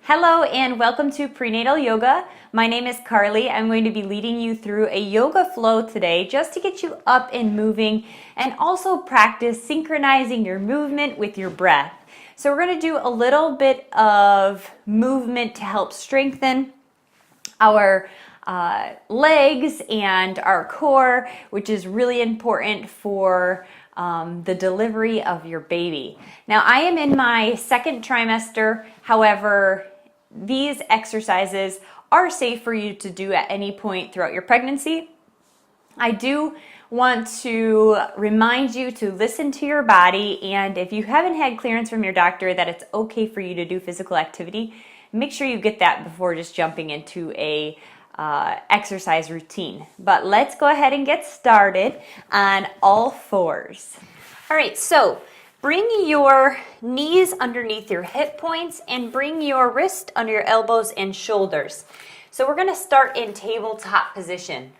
Hello and welcome to Prenatal Yoga. My name is Carly. I'm going to be leading you through a yoga flow today just to get you up and moving and also practice synchronizing your movement with your breath. So we're going to do a little bit of movement to help strengthen our legs and our core, which is really important for the delivery of your baby. Now, I am in my second trimester. However, these exercises are safe for you to do at any point throughout your pregnancy. I do want to remind you to listen to your body, and if you haven't had clearance from your doctor that it's okay for you to do physical activity, make sure you get that before just jumping into a exercise routine. But let's go ahead and get started on all fours. All right, so bring your knees underneath your hip points and bring your wrist under your elbows and shoulders. So we're going to start in tabletop position.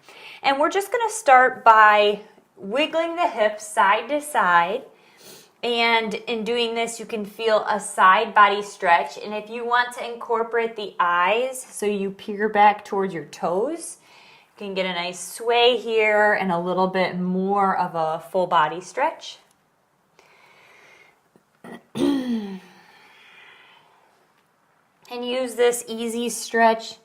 And we're just going to start by wiggling the hips side to side. And in doing this, you can feel a side body stretch. And if you want to incorporate the eyes so you peer back towards your toes, you can get a nice sway here and a little bit more of a full body stretch. And use this easy stretch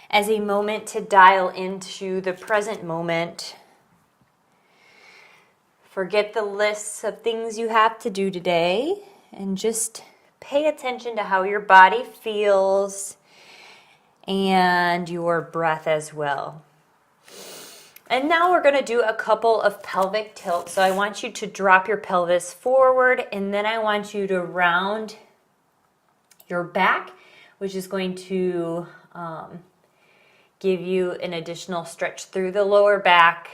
as a moment to dial into the present moment. Forget the lists of things you have to do today and just pay attention to how your body feels and your breath as well. And now we're going to do a couple of pelvic tilts. So I want you to drop your pelvis forward, and then I want you to round your back, which is going to give you an additional stretch through the lower back.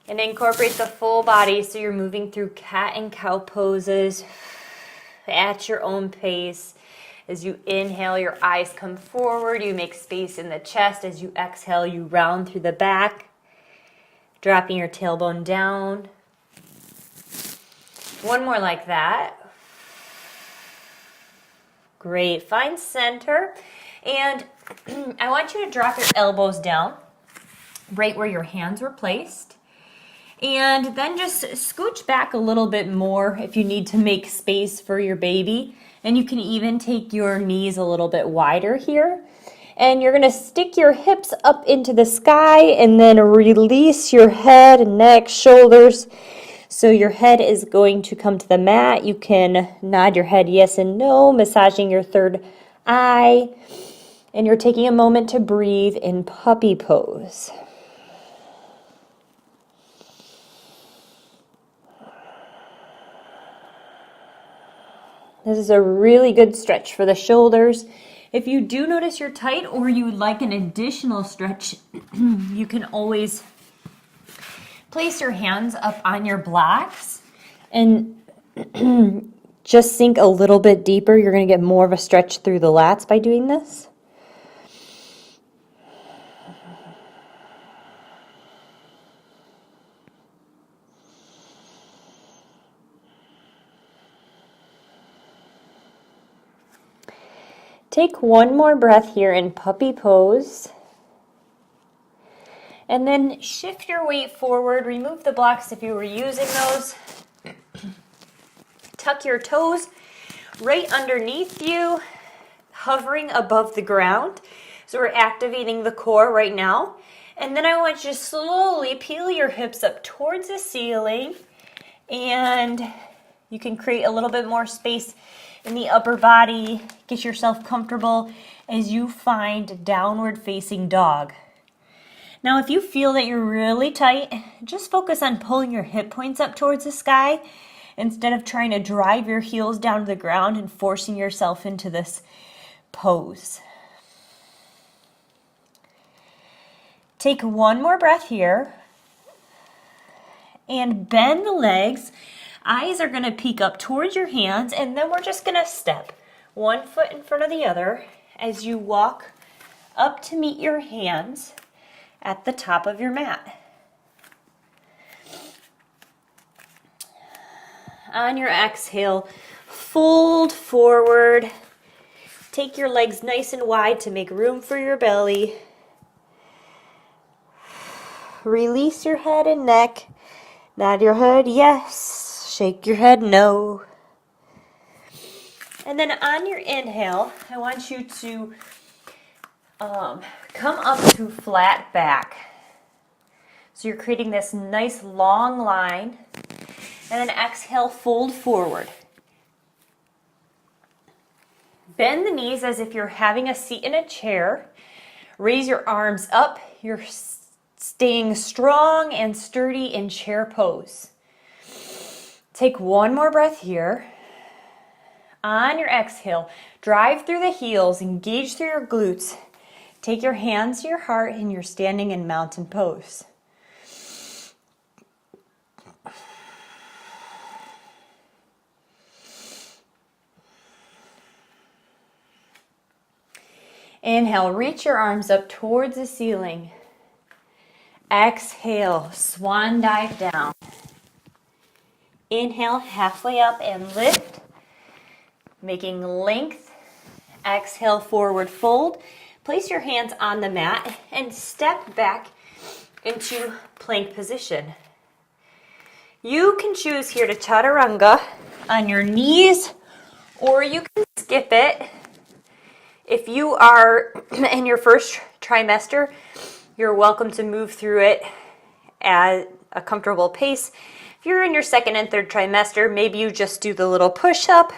And incorporate the full body so you're moving through cat and cow poses at your own pace. As you inhale, your eyes come forward. You make space in the chest. As you exhale, you round through the back, dropping your tailbone down. One more like that. Great. Find center. And I want you to drop your elbows down right where your hands were placed. And then just scooch back a little bit more if you need to make space for your baby. And you can even take your knees a little bit wider here. And you're going to stick your hips up into the sky and then release your head, neck, shoulders. So your head is going to come to the mat. You can nod your head yes and no, massaging your third eye. And you're taking a moment to breathe in puppy pose. This is a really good stretch for the shoulders. If you do notice you're tight or you would like an additional stretch, you can always place your hands up on your blocks and just sink a little bit deeper. You're going to get more of a stretch through the lats by doing this. Take one more breath here in puppy pose. And then shift your weight forward. Remove the blocks if you were using those. Tuck your toes right underneath you, hovering above the ground. So we're activating the core right now. And then I want you to slowly peel your hips up towards the ceiling. And you can create a little bit more space in the upper body. Get yourself comfortable as you find downward facing dog. Now, if you feel that you're really tight, just focus on pulling your hip points up towards the sky instead of trying to drive your heels down to the ground and forcing yourself into this pose. Take one more breath here and bend the legs. Eyes are going to peek up towards your hands, and then we're just going to step one foot in front of the other as you walk up to meet your hands at the top of your mat. On your exhale, fold forward. Take your legs nice and wide to make room for your belly. Release your head and neck. Nod your head yes, shake your head no. And then on your inhale, I want you to come up to flat back. So you're creating this nice long line. And then exhale, fold forward. Bend the knees as if you're having a seat in a chair. Raise your arms up. You're staying strong and sturdy in chair pose. Take one more breath here. On your exhale, drive through the heels, engage through your glutes. Take your hands to your heart and you're standing in mountain pose. Inhale, reach your arms up towards the ceiling. Exhale, swan dive down. Inhale, halfway up and lift, making length. Exhale, forward fold. Place your hands on the mat and step back into plank position. You can choose here to chaturanga on your knees, or you can skip it. If you are in your first trimester, you're welcome to move through it at a comfortable pace. If you're in your second and third trimester, maybe you just do the little push-up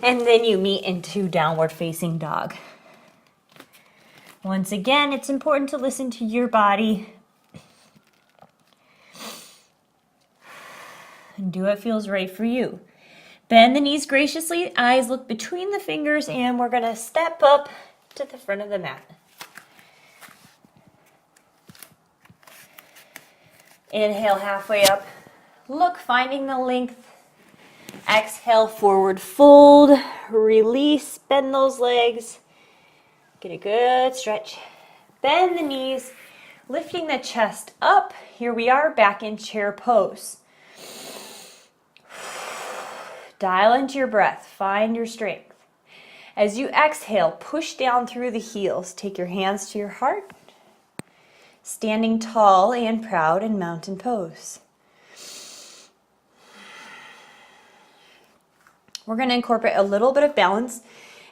and then you meet into downward facing dog. Once again, it's important to listen to your body and do what feels right for you. Bend the knees graciously, eyes look between the fingers, and we're gonna step up to the front of the mat. Inhale, halfway up. Look, finding the length. Exhale, forward fold. Release, bend those legs. Get a good stretch. Bend the knees, lifting the chest up. Here we are, back in chair pose. Dial into your breath. Find your strength. As you exhale, push down through the heels. Take your hands to your heart. Standing tall and proud in mountain pose. We're going to incorporate a little bit of balance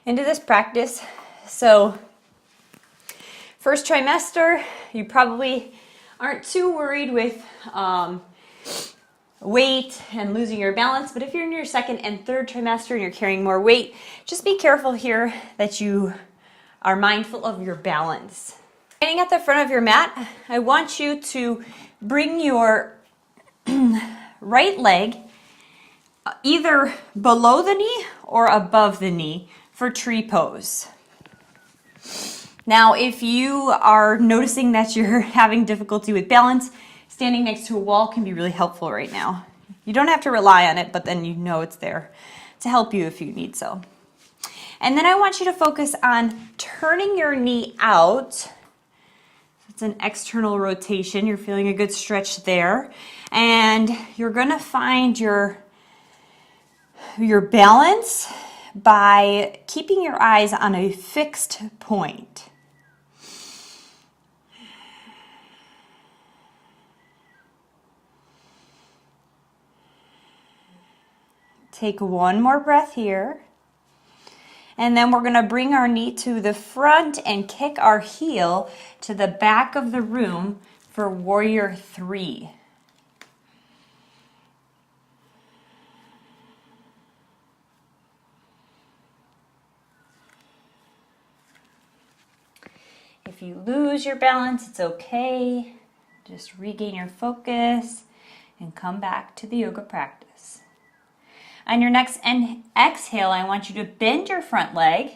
into this practice. So, first trimester, you probably aren't too worried with weight and losing your balance, but if you're in your second and third trimester and you're carrying more weight, just be careful here that you are mindful of your balance. Standing at the front of your mat, I want you to bring your right leg either below the knee or above the knee for tree pose. Now, if you are noticing that you're having difficulty with balance, standing next to a wall can be really helpful right now. You don't have to rely on it, but then you know it's there to help you if you need so. And then I want you to focus on turning your knee out. It's an external rotation. You're feeling a good stretch there. And you're going to find your balance by keeping your eyes on a fixed point. Take one more breath here. And then we're going to bring our knee to the front and kick our heel to the back of the room for warrior 3. If you lose your balance, it's okay. Just regain your focus and come back to the yoga practice. On your next exhale, I want you to bend your front leg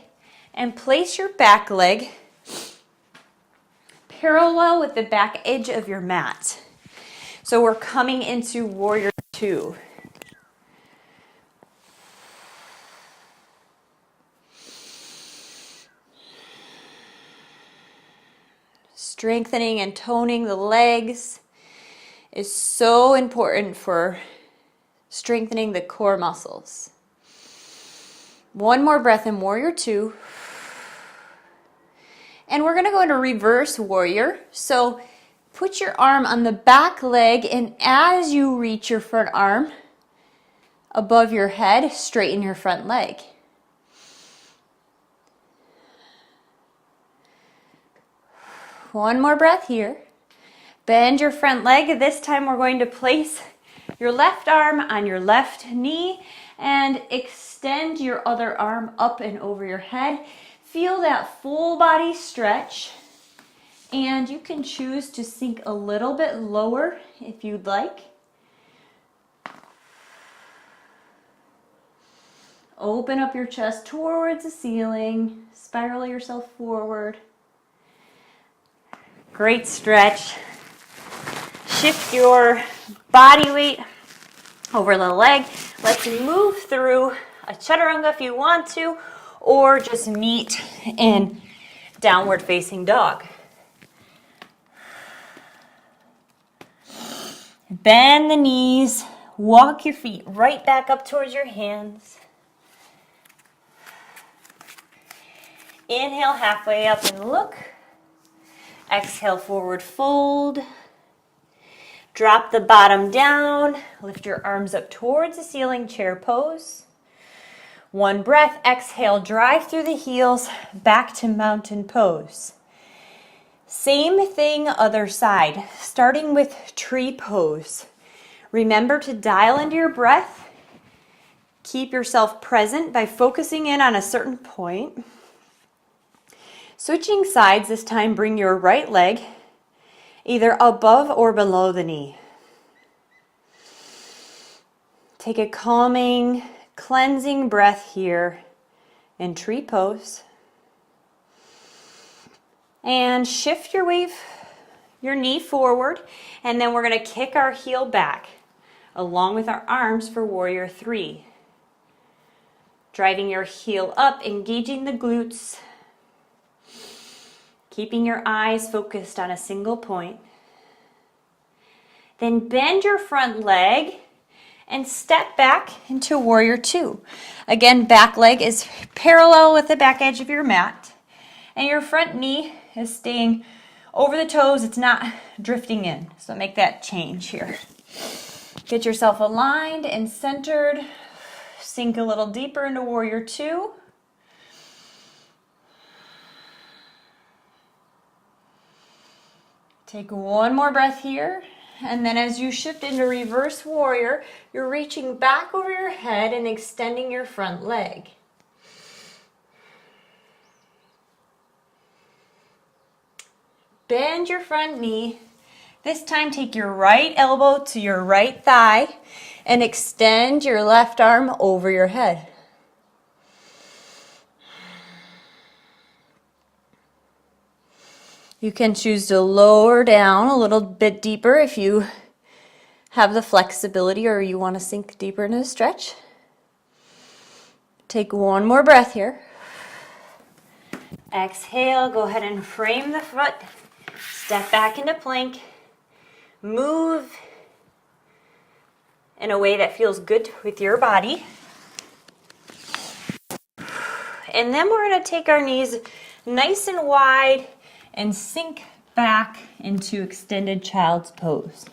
and place your back leg parallel with the back edge of your mat. So we're coming into warrior 2. Strengthening and toning the legs is so important for strengthening the core muscles. One more breath in Warrior Two. And we're gonna go into reverse warrior. So put your arm on the back leg, and as you reach your front arm above your head, straighten your front leg. One more breath here. Bend your front leg. This time we're going to place your left arm on your left knee and extend your other arm up and over your head. Feel that full body stretch, and you can choose to sink a little bit lower if you'd like. Open up your chest towards the ceiling, spiral yourself forward. Great stretch. Shift your body weight over the leg. Let's move through a chaturanga if you want to, or just meet in downward facing dog. Bend the knees, walk your feet right back up towards your hands. Inhale halfway up and look. Exhale, forward fold. Drop the bottom down, lift your arms up towards the ceiling, chair pose. One breath, exhale, drive through the heels, back to mountain pose. Same thing, other side, starting with tree pose. Remember to dial into your breath. Keep yourself present by focusing in on a certain point. Switching sides, this time bring your right leg either above or below the knee. Take a calming, cleansing breath here in tree pose. And shift your weight, your knee forward, and then we're going to kick our heel back along with our arms for Warrior Three. Driving your heel up, engaging the glutes. Keeping your eyes focused on a single point. Then bend your front leg and step back into Warrior Two. Again, back leg is parallel with the back edge of your mat. And your front knee is staying over the toes. It's not drifting in. So make that change here. Get yourself aligned and centered. Sink a little deeper into Warrior Two. Take one more breath here, and then as you shift into reverse warrior, you're reaching back over your head and extending your front leg. Bend your front knee. This time take your right elbow to your right thigh and extend your left arm over your head. You can choose to lower down a little bit deeper if you have the flexibility or you want to sink deeper into the stretch. Take one more breath here. Exhale, go ahead and frame the foot. Step back into plank. Move in a way that feels good with your body. And then we're going to take our knees nice and wide and sink back into extended child's pose.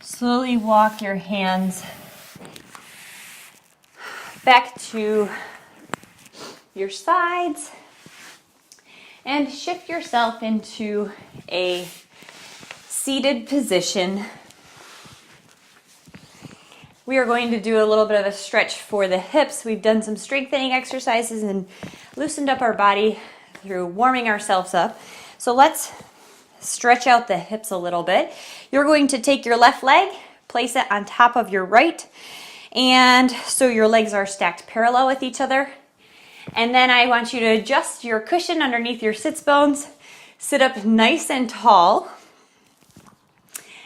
Slowly walk your hands back to your sides and shift yourself into a seated position. We are going to do a little bit of a stretch for the hips. We've done some strengthening exercises and loosened up our body through warming ourselves up. So let's stretch out the hips a little bit. You're going to take your left leg, place it on top of your right, and so your legs are stacked parallel with each other. And then I want you to adjust your cushion underneath your sits bones. Sit up nice and tall.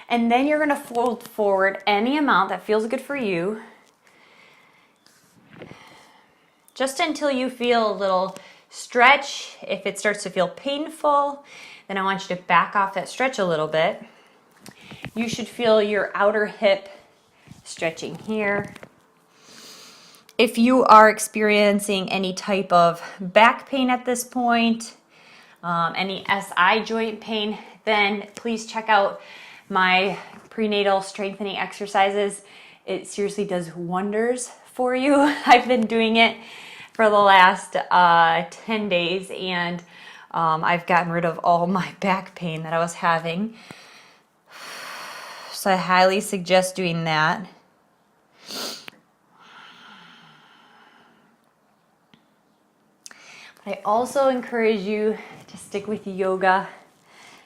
And then you're gonna fold forward any amount that feels good for you, just until you feel a little stretch. If it starts to feel painful, then I want you to back off that stretch a little bit. You should feel your outer hip stretching here. If you are experiencing any type of back pain at this point, any SI joint pain, then please check out my prenatal strengthening exercises. It seriously does wonders for you. I've been doing it for the last 10 days and I've gotten rid of all my back pain that I was having. So I highly suggest doing that. I also encourage you to stick with yoga,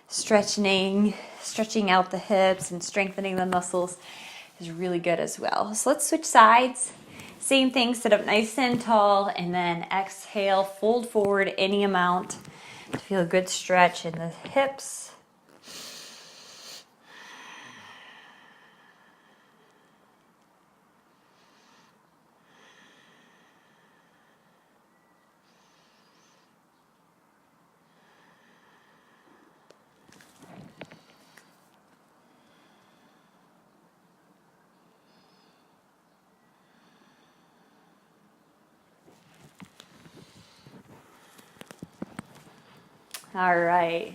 stretching out the hips and strengthening the muscles is really good as well. So let's switch sides. Same thing, sit up nice and tall and then exhale, fold forward any amount to feel a good stretch in the hips. All right,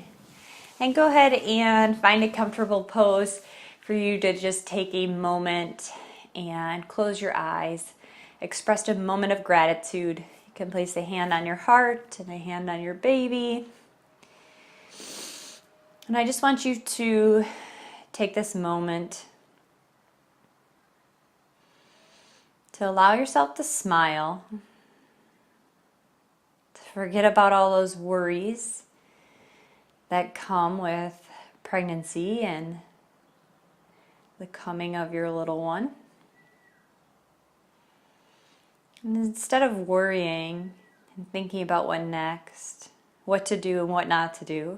and go ahead and find a comfortable pose for you to just take a moment and close your eyes. Express a moment of gratitude. You can place a hand on your heart and a hand on your baby. And I just want you to take this moment to allow yourself to smile, to forget about all those worries that come with pregnancy and the coming of your little one. And instead of worrying and thinking about what next, what to do and what not to do,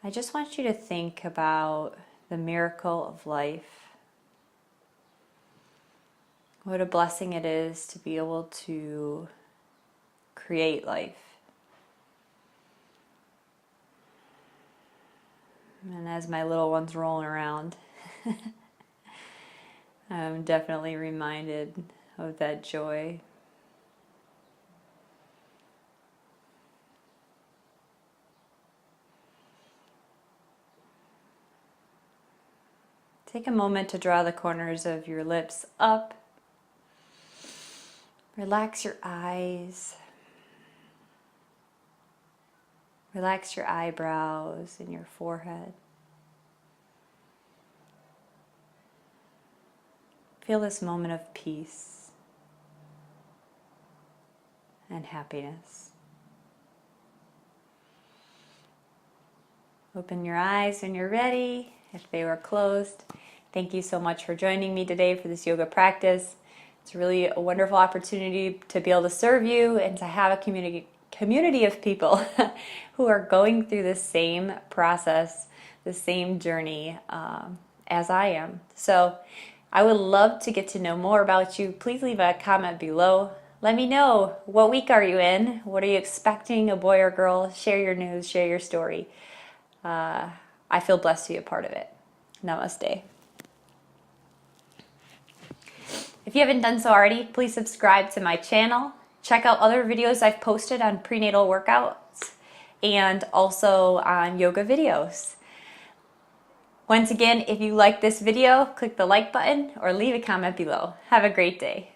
I just want you to think about the miracle of life. What a blessing it is to be able to create life. And as my little one's rolling around, I'm definitely reminded of that joy. Take a moment to draw the corners of your lips up. Relax your eyes. Relax your eyebrows and your forehead. Feel this moment of peace and happiness. Open your eyes when you're ready, if they were closed. Thank you so much for joining me today for this yoga practice. It's really a wonderful opportunity to be able to serve you and to have a community of people who are going through the same process, the same journey as I am. So I would love to get to know more about you. Please leave a comment below. Let me know, what week are you in? What are you expecting, a boy or girl? Share your news, share your story. I feel blessed to be a part of it. Namaste. If you haven't done so already, please subscribe to my channel. Check out other videos I've posted on prenatal workouts and also on yoga videos. Once again, if you like this video, click the like button or leave a comment below. Have a great day.